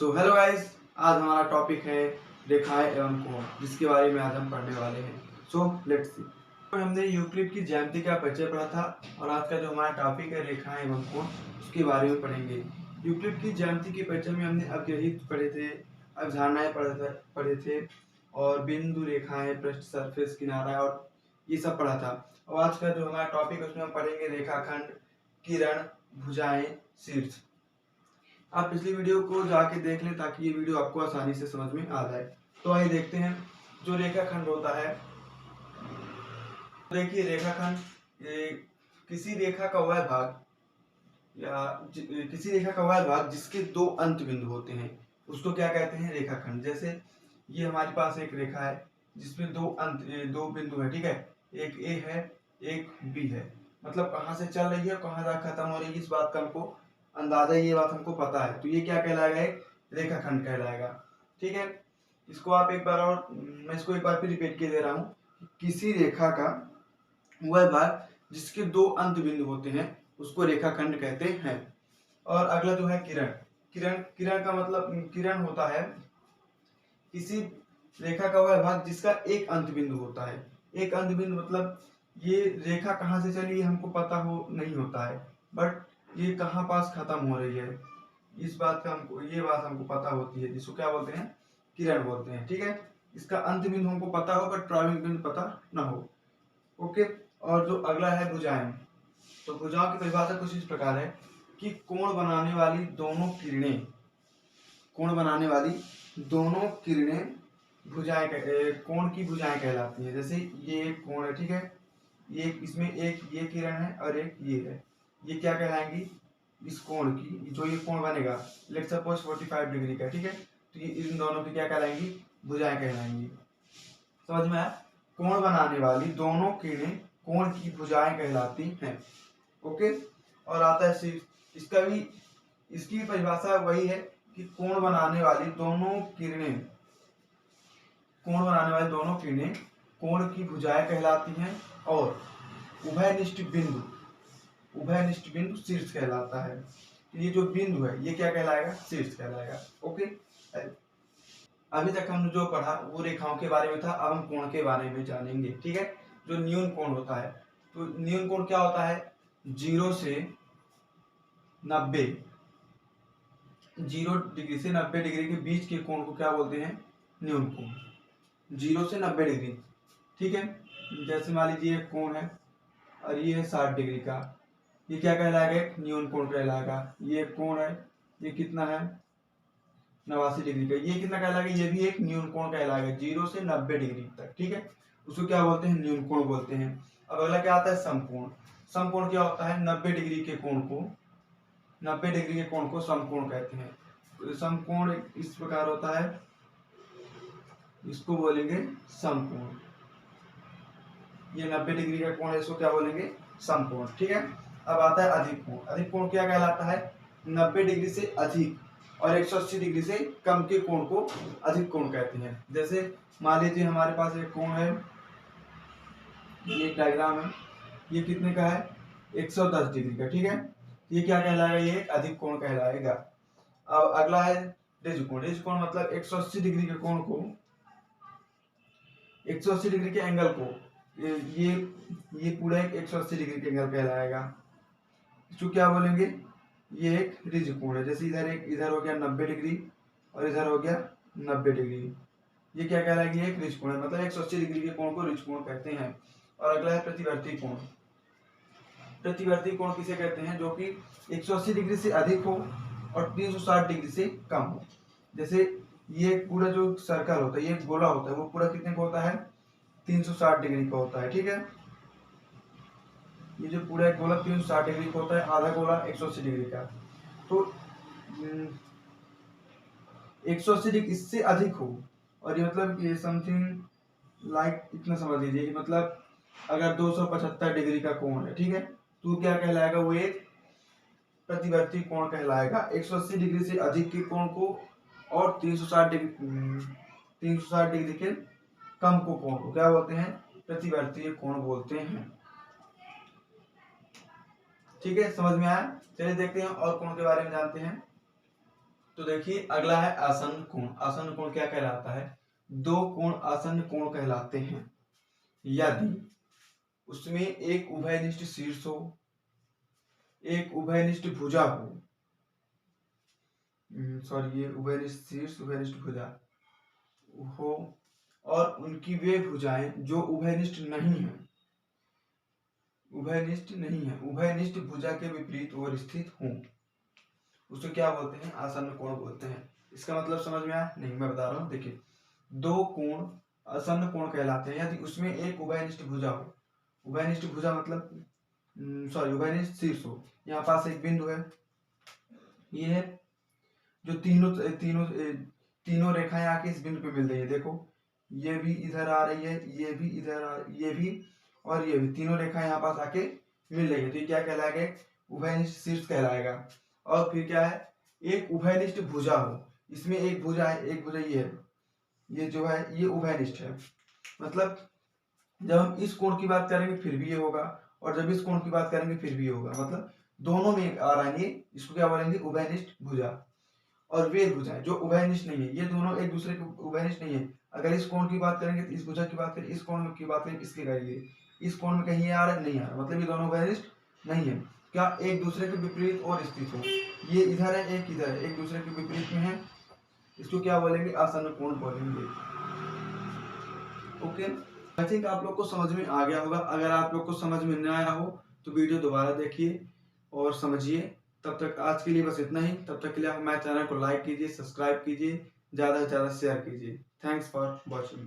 So hello guys, आज हमारा topic है रेखाएं एवं कोण, जिसके बारे में आज हम पढ़ने वाले हैं। So let's see. तो हमने यूक्लिड की ज्यामिति का परिचय पढ़ा था और आज का जो हमारा टॉपिक है रेखाएं एवं कोण, उसके बारे में पढ़ेंगे। यूक्लिड की ज्यामिति के परिचय में हमने अवयहित पढ़े थे, अवधारणाएं पढ़े थे और बिंदु, रेखाएं, पृष्ठ, सरफेस, किनारा और ये सब पढ़ा था। और आज का जो हमारा टॉपिक है उसमें हम पढ़ेंगे रेखाखंड, किरण, भुजाएं, शीर्ष। आप पिछली वीडियो को जाके देख लें ताकि ये वीडियो आपको आसानी से समझ में आ जाए। तो आइए देखते हैं जो रेखाखंड होता है। देखिए रेखाखंड किसी रेखा का वह भाग या किसी रेखा का वह भाग जिसके दो अंत बिंदु होते हैं उसको क्या कहते हैं? रेखाखंड। जैसे ये हमारे पास एक रेखा है जिसमें दो बिंदु है, ठीक है। एक ए है, एक बी है। मतलब कहाँ से चल रही है और कहाँ जाकर खत्म हो रही है, इस बात का हमको अंदाजा, ये बात हमको पता है। तो ये क्या कहलाएगा? एक रेखाखंड कहलाएगा, ठीक है। इसको आप एक बार और, मैं इसको एक बार फिर रिपीट किए दे रहा हूँ। किसी रेखा का वह भाग जिसके दो अंत बिंदु होते हैं उसको रेखाखंड कहते हैं। और अगला जो है किरण। किरण का मतलब, किरण होता है किसी रेखा का वह भाग जिसका एक अंत बिंदु होता है। एक अंत बिंदु मतलब ये रेखा कहाँ से चली है हमको पता हो नहीं होता है, बट ये कहाँ पास खत्म हो रही है, इस बात का हमको, ये बात हमको पता होती है, जिसको क्या बोलते हैं? किरण बोलते हैं, ठीक है। इसका अंत बिंदु हमको पता हो बट प्रारंभिक बिंदु पता ना हो। ओके। और जो अगला है भुजाएं। तो भुजाओं की परिभाषा कुछ इस प्रकार है कि कोण बनाने वाली दोनों किरणें कोण की भुजाएं कहलाती हैं। जैसे ये एक कोण है, ठीक है। ये इसमें एक ये किरण है और एक ये है। ये क्या कहलाएंगी? इस कोण की, जो ये कोण बनेगा, लेट्स सपोज 45 डिग्री का, ठीक है। तो ये इन दोनों की क्या कहलाएंगी? भुजाएं कहलाएंगी। समझ में आया? कोण बनाने वाली दोनों किरणें कोण की भुजाएं कहलाती हैं। ओके। और आता है शीर्ष। इसकी परिभाषा वही है कि कोण बनाने वाली दोनों किरणें कोण की भुजाएं कहलाती हैं और उभयनिष्ठ बिंदु शीर्ष कहलाता है। तो ये जो बिंदु है ये क्या कहलाएगा? शीर्ष कहलाएगा। ओके। अभी तक हमने जो पढ़ा वो रेखाओं के बारे में था, अब हम कोण के बारे में जानेंगे, ठीक है। जो न्यून कोण होता है, तो न्यून कोण क्या होता है? 0 डिग्री से 90 डिग्री के बीच के कोण को क्या बोलते हैं? न्यून कोण। 0 से 90 डिग्री, ठीक है। जैसे मान लीजिए एक कोण है और ये है 60 डिग्री का, ये क्या कहलाएगा? एक न्यून कोण कहलाएगा। ये कोण है, ये कितना है? 89 डिग्री का, ये कितना कहलाएगा? ये भी एक न्यून कोण कहलाएगा, 0 से 90 डिग्री तक, ठीक है। उसको क्या बोलते हैं? न्यून कोण बोलते हैं। अब अगला क्या आता है? समकोण। समकोण क्या होता है? 90 डिग्री के कोण को समकोण कहते हैं। तो समकोण इस प्रकार होता है, इसको बोलेंगे समकोण। ये 90 डिग्री का कोण है, इसको क्या बोलेंगे? समकोण, ठीक है। अब आता है अधिक कोण। अधिक कोण क्या कहलाता है? 90 डिग्री से अधिक और 180 डिग्री से कम के कोण को अधिक कोण कहते हैं। जैसे मान लीजिए हमारे पास एक कोण है, ये एक डायग्राम है, ये कितने का है? 110 डिग्री का, ठीक है। ये क्या कहलाएगा? ये एक अधिक कोण कहलाएगा। अब अगला है ऋज कोण। ऋज कोण मतलब 180 डिग्री के कोण को, 180 डिग्री के एंगल को, ये पूरा एक 180 डिग्री के एंगल कहलाएगा। इसको क्या बोलेंगे? ये एक ऋज कोण है। जैसे इधर हो गया 90 डिग्री और इधर हो गया 90 डिग्री, ये क्या कहलाएगी? एक ऋज कोण है। मतलब 180 डिग्री के कोण को ऋज कोण कहते हैं। और अगला है प्रतिवर्ती कोण। प्रतिवर्ती कोण किसे कहते हैं? जो कि 180 डिग्री से अधिक हो और 360 डिग्री से कम हो। जैसे ये पूरा जो सर्कल होता है, ये गोला होता है, वो पूरा कितने का होता है? 360 डिग्री का होता है, ठीक है। ये जो पूरा एक गोला 360 डिग्री का होता है, आधा गोला 180 डिग्री का। तो 180 डिग्री इससे अधिक हो, और ये मतलब ये समथिंग लाइक इतना समझ लीजिए कि मतलब अगर 275 डिग्री का कोण है, ठीक है, तो क्या कहलाएगा? वो एक प्रतिवर्ती कोण कहलाएगा। 180 डिग्री से अधिक के कोण को और 360 डिग्री के कम को कोण को क्या बोलते हैं? प्रतिवर्ती कोण बोलते हैं। ठीक है, समझ में आया? चलिए देखते हैं और कोण के बारे में जानते हैं। तो देखिए अगला है आसन्न कोण। आसन्न कोण क्या कहलाता है? दो कोण आसन्न कोण कहलाते हैं यदि उसमें एक उभयनिष्ठ शीर्ष हो, एक उभयनिष्ठ भुजा हो, सॉरी, ये उभयनिष्ठ शीर्ष उभयनिष्ठ भुजा हो, और उनकी वे भुजाएं जो उभयनिष्ठ नहीं है, उभयनिष्ठ नहीं है, उभयनिष्ठ भुजा के विपरीत ओर स्थित हों, उसको क्या बोलते हैं? आसन्न कोण बोलते हैं। इसका मतलब समझ में आया? नहीं, मैं बता रहा हूँ। देखिए, दो कोण आसन्न कोण कहलाते हैं यदि उसमें एक उभयनिष्ठ भुजा हो। उभयनिष्ठ भुजा मतलब सॉरी, उभयनिष्ठ शीर्ष हो। यहाँ पास एक बिंदु है, ये है, जो तीनों रेखाएं आके इस बिंदु पे मिल रही है। देखो, ये भी इधर आ रही है, ये भी इधर आ, ये भी और ये भी, तीनों रेखाएं यहाँ पास आके मिल रही है, तो ये क्या कहलाएगा? उभयनिष्ठ शीर्ष कहलाएगा। और फिर क्या है? एक उभयनिष्ठ भुजा हो, इसमें एक भुजा है, एक भुजा ये है, ये जो है ये उभयनिष्ठ है। मतलब जब हम इस कोण की बात करेंगे फिर भी ये होगा, और जब इस कोण की बात करेंगे फिर भी ये होगा। मतलब दोनों में आ रहा है, ये इसको क्या बोलेंगे? उभयनिष्ठ भुजा। और वे भुजाएं जो उभयनिष्ठ नहीं है, ये दोनों एक दूसरे के उभयनिष्ठ नहीं है। अगर इस कोण की बात करेंगे तो इस भुजा की बात करें, इस कोण की बात करें इसके करेंगे, इस कोण में कहीं ये आ रहा है, नहीं आ रहा, मतलब ये दोनों उभयनिष्ठ नहीं है। क्या एक दूसरे के विपरीत और स्थित हो, ये इधर है, एक इधर है, एक दूसरे के विपरीत में है, इसको क्या बोलेंगे? आसन्न कोण बोलेंगे। ओके, आई थिंक आप लोग को समझ में आ गया होगा। अगर आप लोग को समझ में नहीं आया हो तो वीडियो दोबारा देखिए और समझिए। तब तक आज के लिए बस इतना ही। तब तक के लिए हमारे चैनल को लाइक कीजिए, सब्सक्राइब कीजिए, ज़्यादा से ज़्यादा शेयर कीजिए। Thanks for watching.